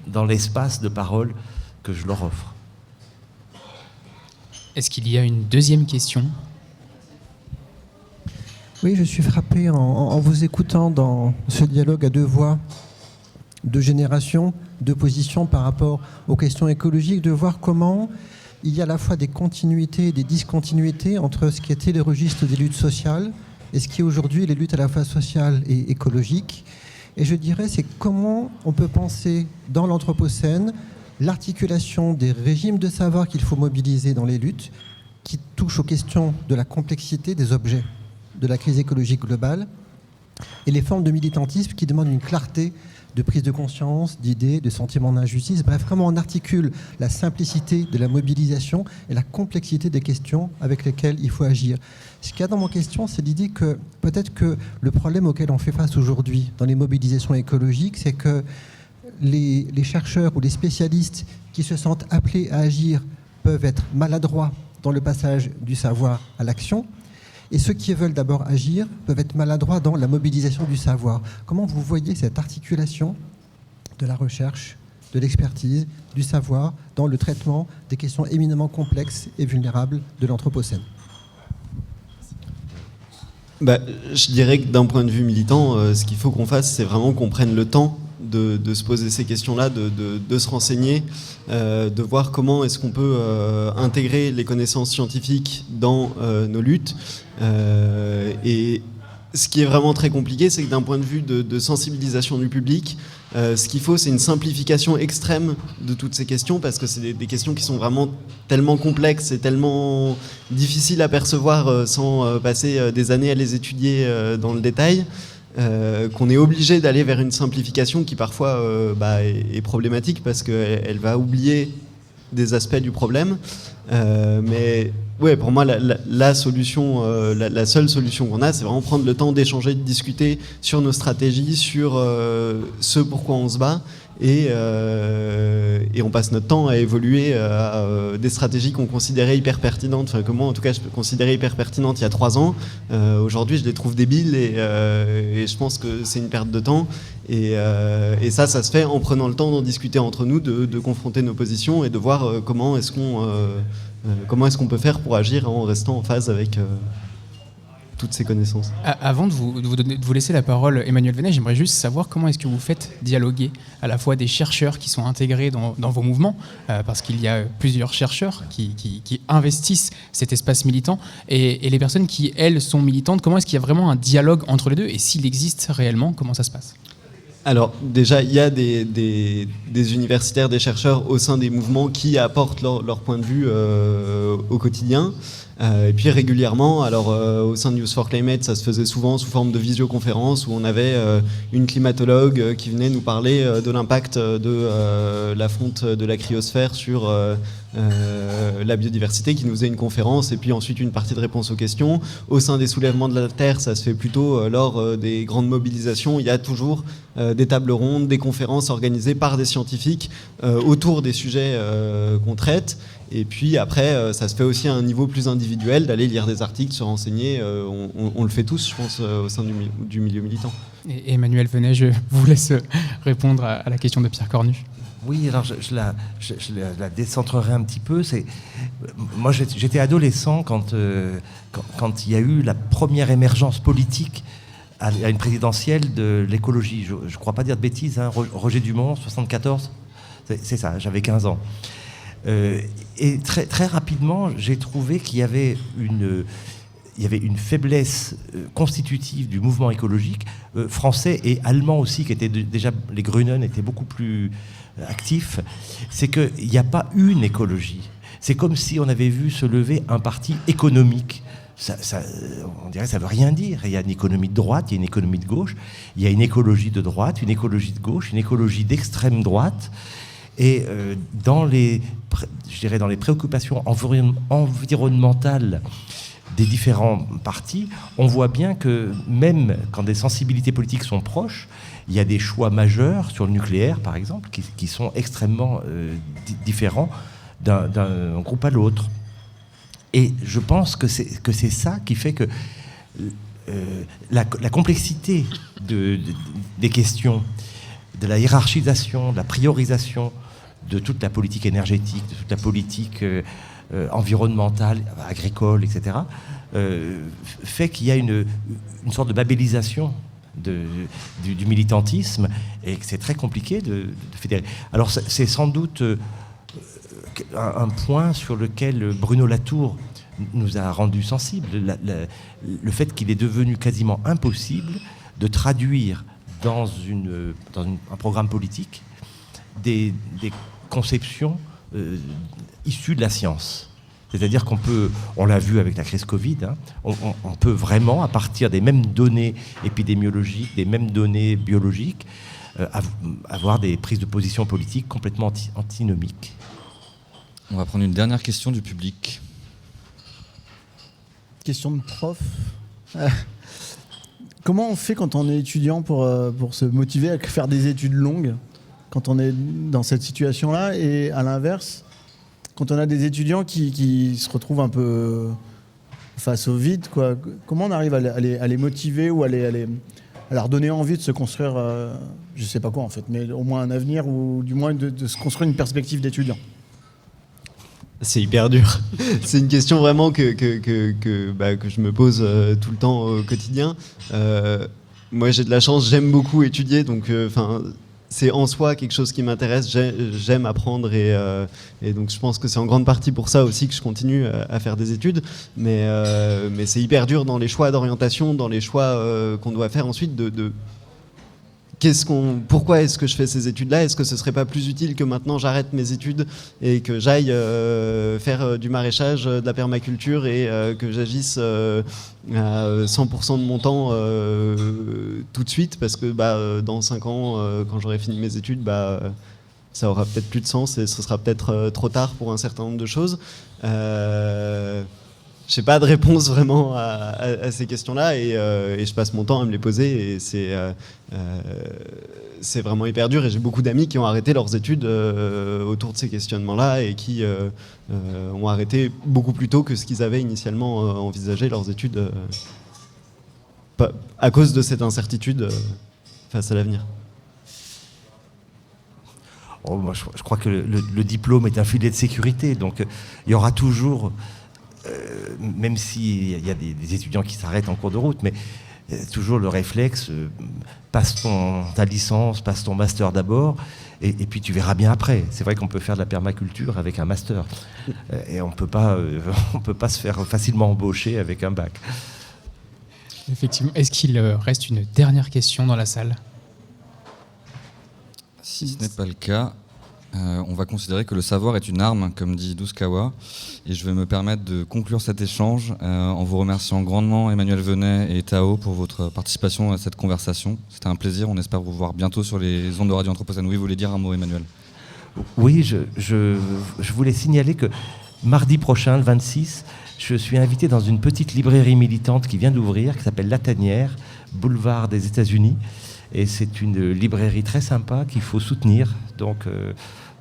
dans l'espace de parole que je leur offre.
Est-ce qu'il y a une deuxième question?
Oui, je suis frappé en vous écoutant dans ce dialogue à deux voix, deux générations, deux positions par rapport aux questions écologiques, de voir comment il y a à la fois des continuités et des discontinuités entre ce qui était les registres des luttes sociales et ce qui est aujourd'hui les luttes à la fois sociales et écologiques. Et je dirais, c'est comment on peut penser dans l'Anthropocène l'articulation des régimes de savoir qu'il faut mobiliser dans les luttes qui touchent aux questions de la complexité des objets de la crise écologique globale et les formes de militantisme qui demandent une clarté de prise de conscience, d'idées, de sentiments d'injustice. Bref, vraiment, on articule la simplicité de la mobilisation et la complexité des questions avec lesquelles il faut agir. Ce qu'il y a dans mon question, c'est l'idée que peut-être que le problème auquel on fait face aujourd'hui dans les mobilisations écologiques, c'est que les chercheurs ou les spécialistes qui se sentent appelés à agir peuvent être maladroits dans le passage du savoir à l'action. Et ceux qui veulent d'abord agir peuvent être maladroits dans la mobilisation du savoir. Comment vous voyez cette articulation de la recherche, de l'expertise, du savoir dans le traitement des questions éminemment complexes et vulnérables de l'Anthropocène?
Je dirais que d'un point de vue militant, ce qu'il faut qu'on fasse, c'est vraiment qu'on prenne le temps de se poser ces questions-là, de se renseigner, de voir comment est-ce qu'on peut intégrer les connaissances scientifiques dans nos luttes. Et ce qui est vraiment très compliqué, c'est que d'un point de vue de sensibilisation du public, ce qu'il faut, c'est une simplification extrême de toutes ces questions, parce que c'est des questions qui sont vraiment tellement complexes et tellement difficiles à percevoir sans passer des années à les étudier dans le détail. Qu'on est obligé d'aller vers une simplification qui parfois est problématique parce qu'elle va oublier des aspects du problème. Mais ouais, pour moi, la solution, la seule solution qu'on a, c'est vraiment prendre le temps d'échanger, de discuter sur nos stratégies, sur ce pourquoi on se bat. Et on passe notre temps à évoluer à des stratégies qu'on considérait hyper pertinentes, enfin que moi en tout cas je considérais hyper pertinentes il y a 3 ans. Aujourd'hui je les trouve débiles et je pense que c'est une perte de temps. Et ça se fait en prenant le temps d'en discuter entre nous, de confronter nos positions et de voir comment est-ce qu'on peut faire pour agir en restant en phase avec toutes ces connaissances.
Avant de vous laisser la parole, Emmanuel Venet, j'aimerais juste savoir comment est-ce que vous faites dialoguer à la fois des chercheurs qui sont intégrés dans vos mouvements, parce qu'il y a plusieurs chercheurs qui investissent cet espace militant, et les personnes qui, elles, sont militantes. Comment est-ce qu'il y a vraiment un dialogue entre les deux, et s'il existe réellement, comment ça se passe ?
Alors déjà, il y a des universitaires, des chercheurs au sein des mouvements qui apportent leur point de vue au quotidien. Et puis régulièrement, alors au sein de Youth for Climate, ça se faisait souvent sous forme de visioconférence où on avait une climatologue qui venait nous parler de l'impact de la fonte de la cryosphère sur la biodiversité, qui nous faisait une conférence et puis ensuite une partie de réponse aux questions. Au sein des soulèvements de la Terre, ça se fait plutôt lors des grandes mobilisations. Il y a toujours des tables rondes, des conférences organisées par des scientifiques autour des sujets qu'on traite. Et puis après, ça se fait aussi à un niveau plus individuel, d'aller lire des articles, se renseigner. On le fait tous, je pense, au sein du milieu militant.
Et Emmanuel Venet, je vous laisse répondre à la question de Pierre Cornu.
Oui, alors je la décentrerai un petit peu. Moi, j'étais adolescent quand il y a eu la première émergence politique à une présidentielle de l'écologie. Je ne crois pas dire de bêtises, hein, Roger Dumont, 74, c'est ça, j'avais 15 ans. Et très, très rapidement, j'ai trouvé qu'il y avait une faiblesse constitutive du mouvement écologique, français et allemand aussi, qui étaient déjà, les Grünen étaient beaucoup plus actifs. C'est qu'il n'y a pas une écologie. C'est comme si on avait vu se lever un parti économique. On dirait que ça ne veut rien dire. Il y a une économie de droite, il y a une économie de gauche, il y a une écologie de droite, une écologie de gauche, une écologie d'extrême droite. Et dans les préoccupations environnementales des différents partis, on voit bien que même quand des sensibilités politiques sont proches, il y a des choix majeurs sur le nucléaire, par exemple, qui sont extrêmement différents d'un groupe à l'autre. Et je pense que c'est ça qui fait que la complexité des questions, de la hiérarchisation, de la priorisation, de toute la politique énergétique, de toute la politique environnementale, agricole, etc., fait qu'il y a une sorte de babélisation du militantisme et que c'est très compliqué de fédérer. Alors c'est sans doute un point sur lequel Bruno Latour nous a rendu sensibles, le fait qu'il est devenu quasiment impossible de traduire dans un programme politique des conceptions issues de la science. C'est-à-dire on l'a vu avec la crise Covid, hein, on peut vraiment, à partir des mêmes données épidémiologiques, des mêmes données biologiques, avoir des prises de position politiques complètement antinomiques.
On va prendre une dernière question du public.
Question de prof. Comment on fait quand on est étudiant pour se motiver à faire des études longues, quand on est dans cette situation-là, et à l'inverse, quand on a des étudiants qui se retrouvent un peu face au vide, quoi, comment on arrive à les motiver ou à leur donner envie de se construire, je sais pas quoi en fait, mais au moins un avenir ou du moins de se construire une perspective d'étudiant?
C'est hyper dur. C'est une question vraiment que je me pose tout le temps au quotidien. Moi, j'ai de la chance, j'aime beaucoup étudier, donc c'est en soi quelque chose qui m'intéresse. J'aime apprendre et donc je pense que c'est en grande partie pour ça aussi que je continue à faire des études. Mais c'est hyper dur dans les choix d'orientation, dans les choix qu'on doit faire ensuite pourquoi est-ce que je fais ces études-là? Est-ce que ce serait pas plus utile que maintenant j'arrête mes études et que j'aille faire du maraîchage, de la permaculture et que j'agisse à 100% de mon temps tout de suite, parce que dans 5 ans, quand j'aurai fini mes études, ça aura peut-être plus de sens et ce sera peut-être trop tard pour un certain nombre de choses. Je n'ai pas de réponse vraiment à ces questions-là et je passe mon temps à me les poser et c'est vraiment hyper dur, et j'ai beaucoup d'amis qui ont arrêté leurs études autour de ces questionnements-là et qui ont arrêté beaucoup plus tôt que ce qu'ils avaient initialement envisagé leurs études à cause de cette incertitude face à l'avenir.
Moi, je crois que le diplôme est un filet de sécurité, donc il y aura toujours... même s'il y a des étudiants qui s'arrêtent en cours de route, mais toujours le réflexe, passe ta licence, passe ton master d'abord, et puis tu verras bien après. C'est vrai qu'on peut faire de la permaculture avec un master, et on peut pas se faire facilement embaucher avec un bac.
Effectivement. Est-ce qu'il reste une dernière question dans la salle?
Si ce n'est pas le cas, On va considérer que le savoir est une arme, comme dit Douskawa, et je vais me permettre de conclure cet échange en vous remerciant grandement Emmanuel Venet et Tao pour votre participation à cette conversation. C'était un plaisir, on espère vous voir bientôt sur les ondes de Radio Anthropocène. Oui, vous voulez dire un mot, Emmanuel?
Oui, je voulais signaler que mardi prochain, le 26, je suis invité dans une petite librairie militante qui vient d'ouvrir, qui s'appelle La Tanière, boulevard des États-Unis. Et c'est une librairie très sympa qu'il faut soutenir. Donc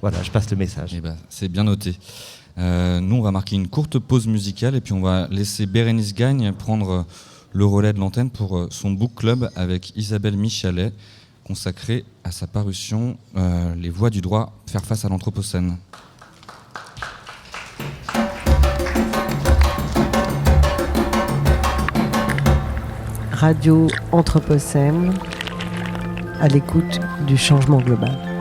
voilà, je passe le message.
Eh ben, c'est bien noté. Nous, on va marquer une courte pause musicale et puis on va laisser Bérénice Gagne prendre le relais de l'antenne pour son book club avec Isabelle Michalet, consacré à sa parution Les voies du droit, faire face à l'Anthropocène.
Radio Anthropocène, à l'écoute du changement global.